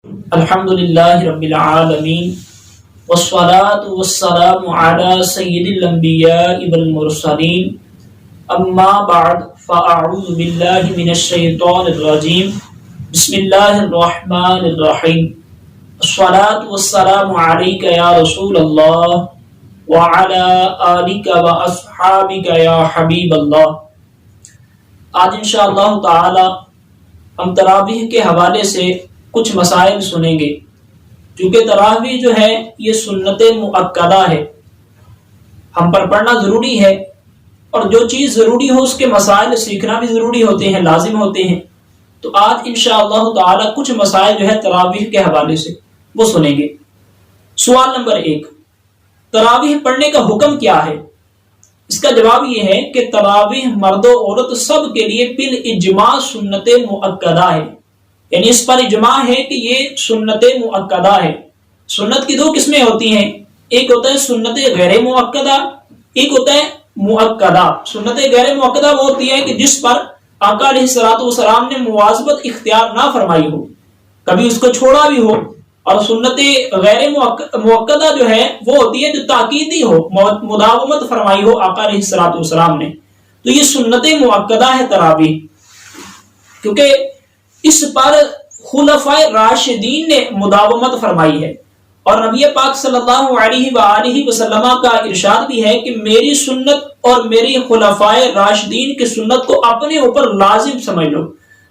الحمد للہ رب العالمین والصلاة والسلام علی سید الانبیاء والمرسلین اما بعد فاعوذ باللہ من الشیطان الرجیم بسم اللہ الرحمن الرحیم الصلاة والسلام علیک یا رسول اللہ وعلی آلک واصحابک یا حبیب اللہ۔ آج انشاءاللہ تعالی ہم تراویح کے حوالے سے کچھ مسائل سنیں گے، کیونکہ تراویح جو ہے یہ سنت مؤکدہ ہے، ہم پر پڑھنا ضروری ہے، اور جو چیز ضروری ہو اس کے مسائل سیکھنا بھی ضروری ہوتے ہیں، لازم ہوتے ہیں۔ تو آج انشاءاللہ تعالی کچھ مسائل جو ہے تراویح کے حوالے سے وہ سنیں گے۔ سوال نمبر 1، تراویح پڑھنے کا حکم کیا ہے؟ اس کا جواب یہ ہے کہ تراویح مرد و عورت سب کے لیے بالاجماع سنت مؤکدہ ہے، یعنی اس پر اجماع ہے کہ یہ سنت مؤکدہ ہے۔ سنت کی دو قسمیں ہوتی ہیں، ایک ہوتا ہے سنت غیر مؤکدہ، ایک ہوتا ہے مؤکدہ۔ سنت غیر مؤکدہ وہ ہوتی ہے کہ جس پر آقا علیہ الصلوۃ والسلام نے مواظبت اختیار نہ فرمائی ہو، کبھی اس کو چھوڑا بھی ہو، اور سنت غیر مؤکدہ جو ہے وہ ہوتی ہے جو تاکیدی ہو، مداومت فرمائی ہو آقا علیہ الصلوۃ والسلام نے، تو یہ سنت مؤکدہ ہے تراویح، کیونکہ اس پر خلفائے راشدین نے مداومت فرمائی ہے، اور نبی پاک صلی اللہ علیہ وآلہ وسلم کا ارشاد بھی ہے کہ میری سنت اور میری خلفائے راشدین کی سنت کو اپنے اوپر لازم سمجھ لو۔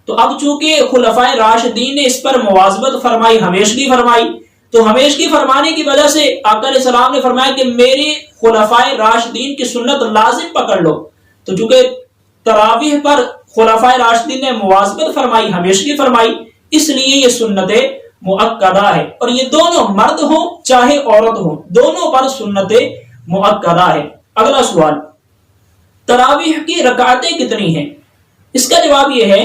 تو اب چونکہ خلفائے راشدین نے اس پر مواظبت فرمائی، ہمیشگی فرمائی، تو ہمیشگی فرمانے کی وجہ سے آقا علیہ السلام نے فرمایا کہ میری خلفائے راشدین کی سنت لازم پکڑ لو۔ تو چونکہ تراویح پر خلفائے راشدین نے مواظبت فرمائی، ہمیشگی فرمائی، اس لیے یہ سنت مؤکدہ ہے، اور یہ دونوں مرد ہوں چاہے عورت ہوں، دونوں پر سنت مؤکدہ ہے۔ اگلا سوال، تراویح کی رکعتیں کتنی ہیں؟ اس کا جواب یہ ہے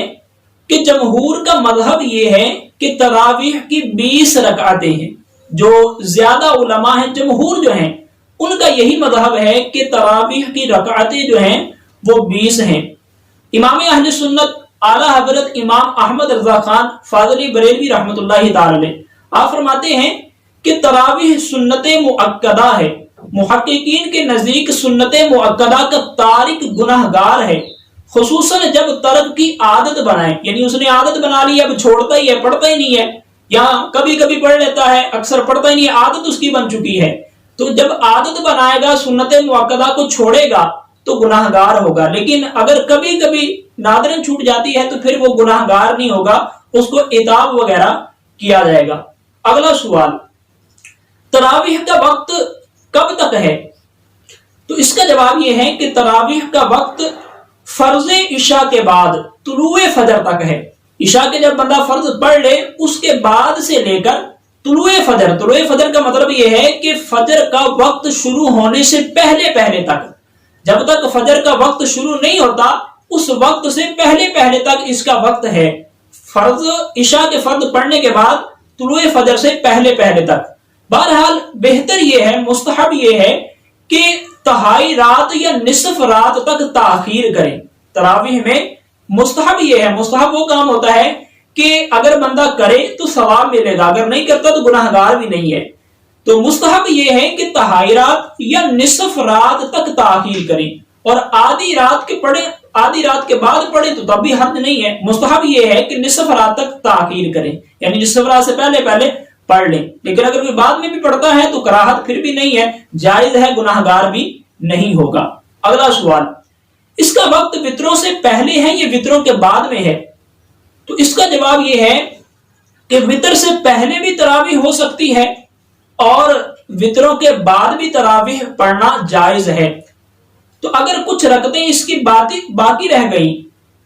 کہ جمہور کا مذہب یہ ہے کہ تراویح کی 20 رکعتیں ہیں۔ جو زیادہ علماء ہیں، جمہور جو ہیں، ان کا یہی مذہب ہے کہ تراویح کی رکعتیں جو ہیں وہ 20 ہیں۔ امام اہل سنت اعلیٰ حضرت امام احمد رضا خان فاضلی بریلوی رحمۃ اللہ تعالی علیہ آپ فرماتے ہیں کہ تراویح سنت مؤکدہ ہے۔ محققین کے نزدیک سنت مؤکدہ کا تارک گناہ گار ہے، خصوصاً جب ترک کی عادت بنائے، یعنی اس نے عادت بنا لی، اب چھوڑتا ہی ہے، پڑھتا ہی نہیں ہے، یا کبھی کبھی پڑھ لیتا ہے، اکثر پڑھتا ہی نہیں ہے، عادت اس کی بن چکی ہے۔ تو جب عادت بنائے گا، سنت مؤکدہ کو چھوڑے گا تو گناہ گار ہوگا، لیکن اگر کبھی کبھی نادرن چھوٹ جاتی ہے تو پھر وہ گناہ گار نہیں ہوگا، اس کو عتاب وغیرہ کیا جائے گا۔ اگلا سوال، تراویح کا وقت کب تک ہے؟ تو اس کا جواب یہ ہے کہ تراویح کا وقت فرض عشاء کے بعد طلوع فجر تک ہے۔ عشاء کے جب بندہ فرض پڑھ لے اس کے بعد سے لے کر طلوع فجر، طلوع فجر کا مطلب یہ ہے کہ فجر کا وقت شروع ہونے سے پہلے پہلے تک، جب تک فجر کا وقت شروع نہیں ہوتا اس وقت سے پہلے پہلے تک اس کا وقت ہے۔ فرض عشاء کے فرض پڑھنے کے بعد طلوع فجر سے پہلے پہلے تک۔ بہرحال بہتر یہ ہے، مستحب یہ ہے کہ تہائی رات یا نصف رات تک تاخیر کریں۔ تراویح میں مستحب یہ ہے، مستحب وہ کام ہوتا ہے کہ اگر بندہ کرے تو ثواب ملے گا، اگر نہیں کرتا تو گناہ گار بھی نہیں ہے۔ تو مستحب یہ ہے کہ تہائی رات یا نصف رات تک تاخیر کریں، اور آدھی رات کے بعد پڑھیں تو تب بھی حد نہیں ہے۔ مستحب یہ ہے کہ نصف رات تک تاخیر کریں، یعنی نصف رات سے پہلے پہلے پڑھ لیں، لیکن اگر کوئی بعد میں بھی پڑھتا ہے تو کراہت پھر بھی نہیں ہے، جائز ہے، گناہ گار بھی نہیں ہوگا۔ اگلا سوال، اس کا وقت وتروں سے پہلے ہے یا وتروں کے بعد میں ہے؟ تو اس کا جواب یہ ہے کہ وتر سے پہلے بھی تراویح ہو سکتی ہے اور وتروں کے بعد بھی تراویح پڑھنا جائز ہے۔ تو اگر کچھ رکعتیں اس کی باقی رہ گئی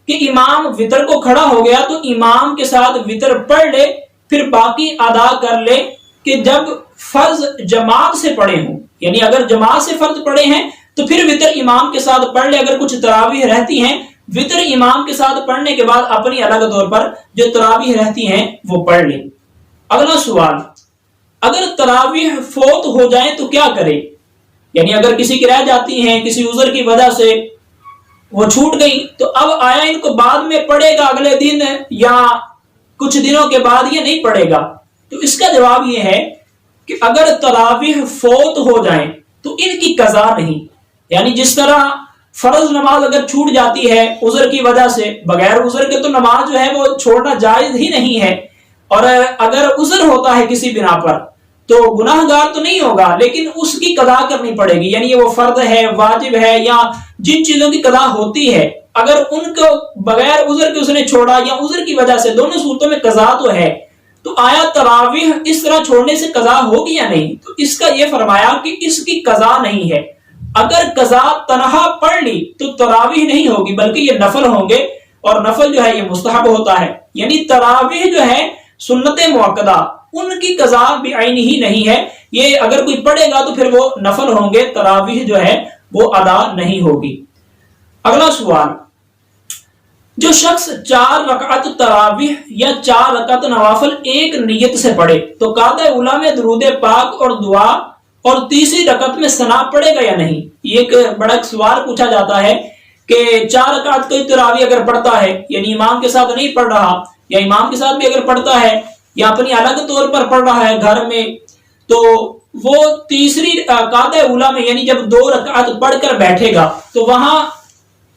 کہ امام وتر کو کھڑا ہو گیا تو امام کے ساتھ وتر پڑھ لے، پھر باقی ادا کر لے کہ جب فرض جماعت سے پڑھے ہوں، یعنی اگر جماعت سے فرض پڑھے ہیں تو پھر وتر امام کے ساتھ پڑھ لے۔ اگر کچھ تراویح رہتی ہیں وتر امام کے ساتھ پڑھنے کے بعد اپنی الگ طور پر جو تراویح رہتی ہیں وہ پڑھ لے۔ اگلا سوال، اگر تراویح فوت ہو جائیں تو کیا کرے؟ یعنی اگر کسی کی رہ جاتی ہیں، کسی عذر کی وجہ سے وہ چھوٹ گئی، تو اب آیا ان کو بعد میں پڑھے گا اگلے دن یا کچھ دنوں کے بعد یہ نہیں پڑھے گا؟ تو اس کا جواب یہ ہے کہ اگر تراویح فوت ہو جائیں تو ان کی قضا نہیں، یعنی جس طرح فرض نماز اگر چھوٹ جاتی ہے عذر کی وجہ سے، بغیر عذر کے تو نماز جو ہے وہ چھوڑنا جائز ہی نہیں ہے، اور اگر عذر ہوتا ہے کسی بنا پر تو گناہ گار تو نہیں ہوگا لیکن اس کی قضا کرنی پڑے گی، یعنی وہ فرض ہے، واجب ہے، یا جن چیزوں کی قضا ہوتی ہے اگر ان کو بغیر عذر کے اس نے چھوڑا یا عذر کی وجہ سے، دونوں صورتوں میں قضا تو ہے، تو آیا تراویح اس طرح چھوڑنے سے قضا ہوگی یا نہیں؟ تو اس کا یہ فرمایا کہ اس کی قضا نہیں ہے۔ اگر قضا تنہا پڑھ لی تو تراویح نہیں ہوگی بلکہ یہ نفل ہوں گے، اور نفل جو ہے یہ مستحب ہوتا ہے، یعنی تراویح جو ہے سنت موقدہ ان کی قضا بعین ہی نہیں ہے، یہ اگر کوئی پڑھے گا تو پھر وہ نفل ہوں گے، تراویح جو ہے وہ ادا نہیں ہوگی۔ اگلا سوال، جو شخص 4 رکعت تراویح یا 4 رکعت نوافل ایک نیت سے پڑھے تو قاعدہ اولیٰ میں درود پاک اور دعا اور تیسری رکعت میں ثنا پڑھے گا یا نہیں؟ یہ ایک بڑا سوال پوچھا جاتا ہے کہ 4 رکعت کوئی تراویح اگر پڑھتا ہے، یعنی امام کے ساتھ نہیں پڑھ رہا، یا امام کے ساتھ بھی اگر پڑھتا ہے یا اپنی الگ طور پر پڑھ رہا ہے گھر میں، تو وہ تیسری قاعدہ اولیٰ میں یعنی جب 2 رکعت پڑھ کر بیٹھے گا تو وہاں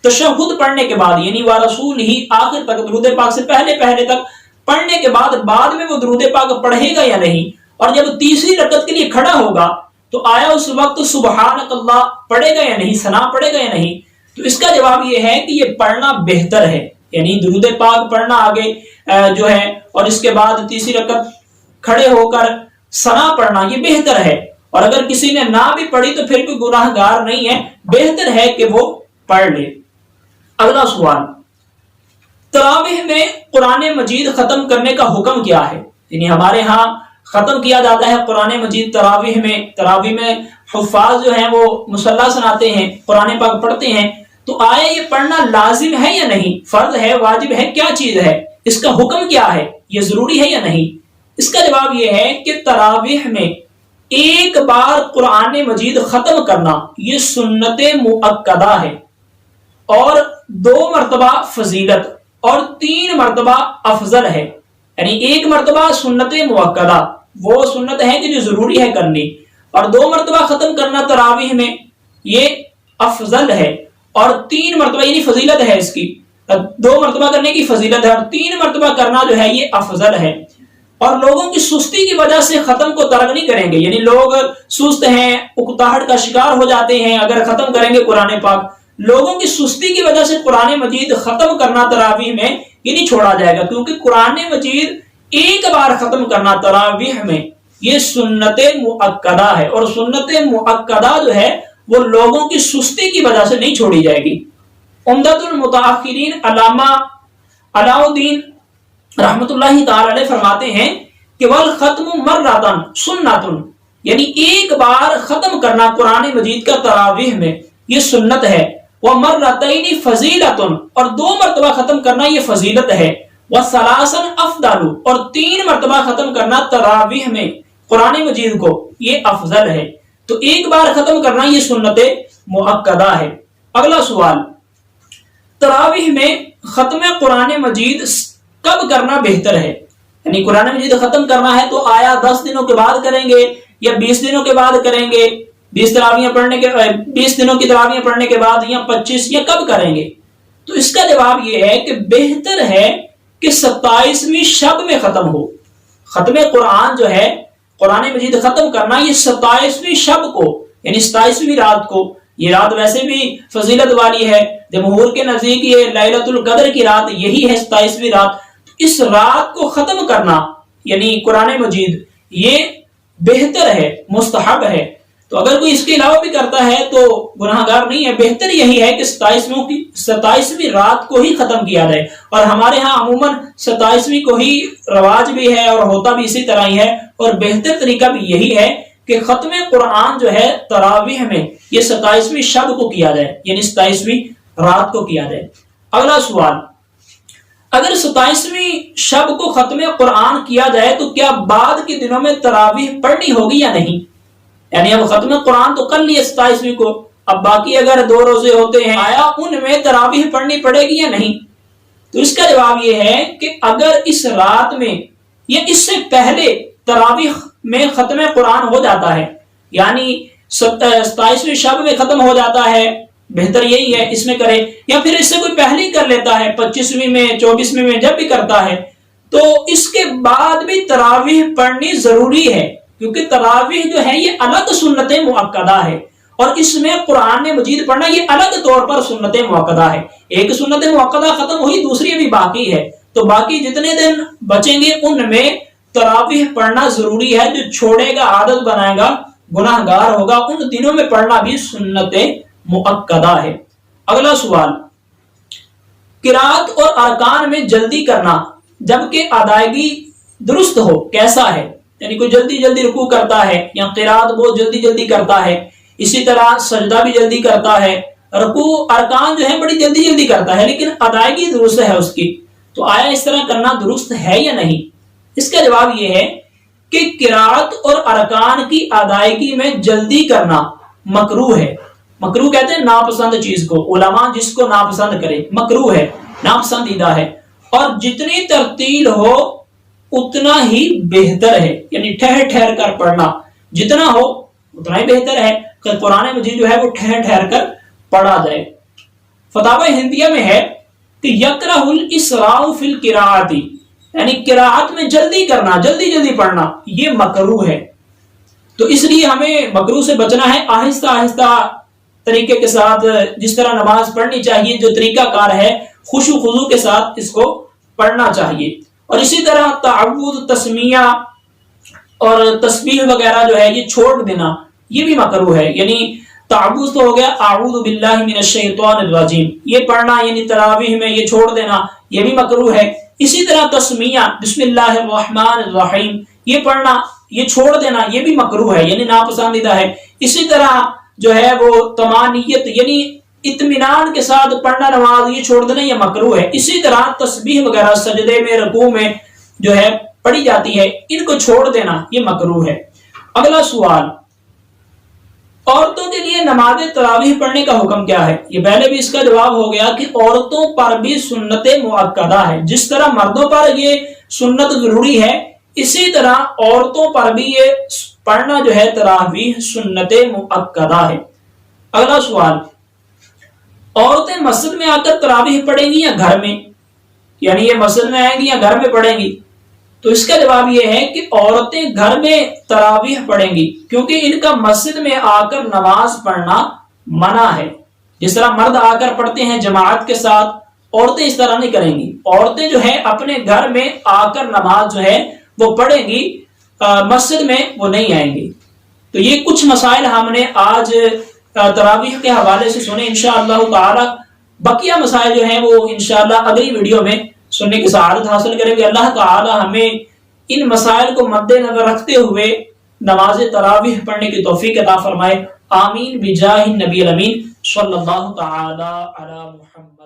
تشہد پڑھنے کے بعد یعنی وَرَسُولِهِ ہی آخر تک درود پاک سے پہلے تک پڑھنے کے بعد میں وہ درود پاک پڑھے گا یا نہیں؟ اور جب تیسری رکعت کے لیے کھڑا ہوگا تو آیا اس وقت سبحانک اللہ پڑھے گا یا نہیں، ثنا پڑھے گا یا نہیں؟ تو اس کا جواب یہ ہے کہ یہ پڑھنا بہتر ہے، یعنی درود پاک پڑھنا آگے جو ہے اور اس کے بعد تیسری رکعت کھڑے ہو کر ثنا پڑھنا یہ بہتر ہے، اور اگر کسی نے نہ بھی پڑھی تو پھر کوئی گناہ گار نہیں ہے، بہتر ہے کہ وہ پڑھ لے۔ اگلا سوال، تراویح میں قرآن مجید ختم کرنے کا حکم کیا ہے؟ یعنی ہمارے ہاں ختم کیا جاتا ہے قرآن مجید تراویح میں حفاظ جو ہیں وہ مصلی سناتے ہیں، قرآن پاک پڑھتے ہیں، تو آیا یہ پڑھنا لازم ہے یا نہیں، فرض ہے، واجب ہے، کیا چیز ہے، اس کا حکم کیا ہے، یہ ضروری ہے یا نہیں؟ اس کا جواب یہ ہے کہ تراویح میں ایک بار قرآن مجید ختم کرنا یہ سنت مؤکدہ ہے، اور 2 مرتبہ فضیلت اور 3 مرتبہ افضل ہے، یعنی 1 مرتبہ سنت مؤکدہ وہ سنت ہے کہ جو ضروری ہے کرنی، اور 2 مرتبہ ختم کرنا تراویح میں یہ افضل ہے، اور 3 مرتبہ یعنی فضیلت ہے، اس کی 2 مرتبہ کرنے کی فضیلت ہے اور 3 مرتبہ کرنا جو ہے یہ افضل ہے۔ اور لوگوں کی سستی کی وجہ سے ختم کو ترک نہیں کریں گے، یعنی لوگ سست ہیں، اکتاہٹ کا شکار ہو جاتے ہیں اگر ختم کریں گے قرآن پاک، لوگوں کی سستی کی وجہ سے قرآن مجید ختم کرنا تراویح میں یہ نہیں چھوڑا جائے گا، کیونکہ قرآن مجید ایک بار ختم کرنا تراویح میں یہ سنت مؤکدہ ہے، اور سنت مؤکدہ جو ہے وہ لوگوں کی سستی کی وجہ سے نہیں چھوڑی جائے گی۔ عمدۃ المتاخرین علامہ علاء الدین رحمۃ اللہ تعالی علیہ فرماتے ہیں کہ والختم مرۃ سنۃ، یعنی ایک بار ختم کرنا قرآن مجید کا تراویح میں یہ سنت ہے، ومرتین فضیلۃ، اور 2 مرتبہ ختم کرنا یہ فضیلت ہے، وثلاثا افضل، اور 3 مرتبہ ختم کرنا تراویح میں قرآن مجید کو یہ افضل ہے، تو ایک بار ختم کرنا یہ سنت مؤکدہ ہے۔ اگلا سوال، تراویح میں ختم قرآن مجید کب کرنا بہتر ہے؟ یعنی قرآن مجید ختم کرنا ہے تو آیا 10 دنوں کے بعد کریں گے یا 20 دنوں کے بعد کریں گے، 20 دنوں کی تراویح پڑھنے کے بعد، یا 25، یا کب کریں گے؟ تو اس کا جواب یہ ہے کہ بہتر ہے کہ 27ویں شب میں ختم ہو۔ ختم قرآن جو ہے قرآن مجید ختم کرنا یہ 27ویں شب کو یعنی 27ویں رات کو، یہ رات ویسے بھی فضیلت والی ہے، جمہور کے نزدیک یہ لیلۃ القدر کی رات یہی ہے 27ویں رات، تو اس رات کو ختم کرنا یعنی قرآن مجید یہ بہتر ہے، مستحب ہے، تو اگر کوئی اس کے علاوہ بھی کرتا ہے تو گناہ گار نہیں ہے، بہتر یہی ہے کہ 27ویں رات کو ہی ختم کیا جائے، اور ہمارے ہاں عموماً 27ویں کو ہی رواج بھی ہے اور ہوتا بھی اسی طرح ہی ہے، اور بہتر طریقہ بھی یہی ہے کہ ختم قرآن جو ہے تراویح میں یہ 27ویں شب کو کیا جائے، یعنی 27ویں رات کو کیا جائے۔ اگلا سوال، اگر 27ویں شب کو ختم قرآن کیا جائے تو کیا بعد کے دنوں میں تراویح پڑھنی ہوگی یا نہیں؟ یعنی اب ختم قرآن تو کر لیے 27ویں کو، اب باقی اگر 2 روزے ہوتے ہیں آیا ان میں تراویح پڑھنی پڑے گی یا نہیں؟ تو اس کا جواب یہ ہے کہ اگر اس رات میں یا اس سے پہلے تراویح میں ختم قرآن ہو جاتا ہے، یعنی 27ویں شب میں ختم ہو جاتا ہے، بہتر یہی ہے اس میں کرے، یا پھر اس سے کوئی پہلے کر لیتا ہے 25ویں میں 24ویں میں جب بھی کرتا ہے، تو اس کے بعد بھی تراویح پڑھنی ضروری ہے، کیونکہ تراویح جو ہے یہ الگ سنت مؤکدہ ہے، اور اس میں قرآن مجید پڑھنا یہ الگ طور پر سنت مؤکدہ ہے۔ ایک سنت مؤکدہ ختم ہوئی، دوسری ابھی باقی ہے، تو باقی جتنے دن بچیں گے ان میں تراویح پڑھنا ضروری ہے۔ جو چھوڑے گا، عادت بنائے گا، گناہ گار ہوگا، ان دنوں میں پڑھنا بھی سنت مؤکدہ ہے۔ اگلا سوال، قرات اور ارکان میں جلدی کرنا جبکہ ادائیگی درست ہو کیسا ہے؟ یعنی کوئی جلدی جلدی رکوع کرتا ہے یا قرات بہت جلدی جلدی کرتا ہے، اسی طرح سجدہ بھی جلدی کرتا ہے، رکوع ارکان جو ہے بڑی جلدی جلدی کرتا ہے لیکن ادائیگی درست ہے اس کی، تو آیا اس طرح کرنا درست ہے یا نہیں؟ اس کا جواب یہ ہے کہ قرات اور ارکان کی ادائیگی میں جلدی کرنا مکروہ ہے۔ مکروہ کہتے ہیں ناپسند چیز کو، علماء جس کو ناپسند کرے مکروہ ہے، ناپسندیدہ ہے، اور جتنی ترتیل ہو اتنا ہی بہتر ہے، یعنی ٹھہر ٹھہر کر پڑھنا جتنا ہو اتنا ہی بہتر ہے کہ قرآن مجید جو ہے وہ ٹھہر ٹھہر کر پڑھا جائے۔ فتاوی ہندیہ میں ہے کہ یکرہ الاسراء فی القراءۃ، یعنی قراءت میں جلدی کرنا، جلدی جلدی پڑھنا یہ مکروہ ہے، تو اس لیے ہمیں مکروہ سے بچنا ہے، آہستہ آہستہ طریقے کے ساتھ جس طرح نماز پڑھنی چاہیے، جو طریقہ کار ہے خشوع و خضوع کے ساتھ اس کو پڑھنا چاہیے۔ اور اسی طرح تعوذ، تسمیہ اور تسبیح وغیرہ جو ہے یہ چھوڑ دینا یہ بھی مکروہ ہے، یعنی تعوذ تو ہو گیا اعوذ باللہ من الشیطان الرجیم، یہ پڑھنا یعنی تراویح میں یہ چھوڑ دینا یہ بھی مکروہ ہے۔ اسی طرح تسمیہ بسم اللہ الرحمن الرحیم یہ پڑھنا یہ چھوڑ دینا یہ بھی مکروہ ہے، یعنی ناپسندیدہ ہے۔ اسی طرح جو ہے وہ طمانیت یعنی اطمینان کے ساتھ پڑھنا نماز یہ چھوڑ دینا یہ مکروہ ہے۔ اسی طرح تسبیح وغیرہ سجدے میں رکوع میں جو ہے پڑھی جاتی ہے ان کو چھوڑ دینا یہ مکروہ ہے۔ اگلا سوال، عورتوں کے لیے نماز تراویح پڑھنے کا حکم کیا ہے؟ یہ پہلے بھی اس کا جواب ہو گیا کہ عورتوں پر بھی سنت مؤکدہ ہے، جس طرح مردوں پر یہ سنت ضروری ہے اسی طرح عورتوں پر بھی یہ پڑھنا جو ہے تراویح سنت مؤکدہ ہے۔ اگلا سوال، عورتیں مسجد میں آ کر تراویح پڑھیں گی یا گھر میں؟ یعنی یہ مسجد میں آئیں گی یا گھر میں پڑھیں گی؟ تو اس کا جواب یہ ہے کہ عورتیں گھر میں تراویح پڑھیں گی، کیونکہ ان کا مسجد میں آ کر نماز پڑھنا منع ہے۔ جس طرح مرد آ کر پڑھتے ہیں جماعت کے ساتھ، عورتیں اس طرح نہیں کریں گی، عورتیں جو ہے اپنے گھر میں آ کر نماز جو ہے وہ پڑھیں گی، مسجد میں وہ نہیں آئیں گی۔ تو یہ کچھ مسائل ہم نے آج تراویح کے حوالے سے سنے، انشاءاللہ تعالی بقیہ مسائل جو ہیں وہ انشاءاللہ اگلی ویڈیو میں سننے کی سعادت حاصل کریں گے۔ اللہ تعالی ہمیں ان مسائل کو مد نظر رکھتے ہوئے نماز تراویح پڑھنے کی توفیق عطا فرمائے، آمین بجاہ النبی الامین صلی اللہ تعالی علی محمد۔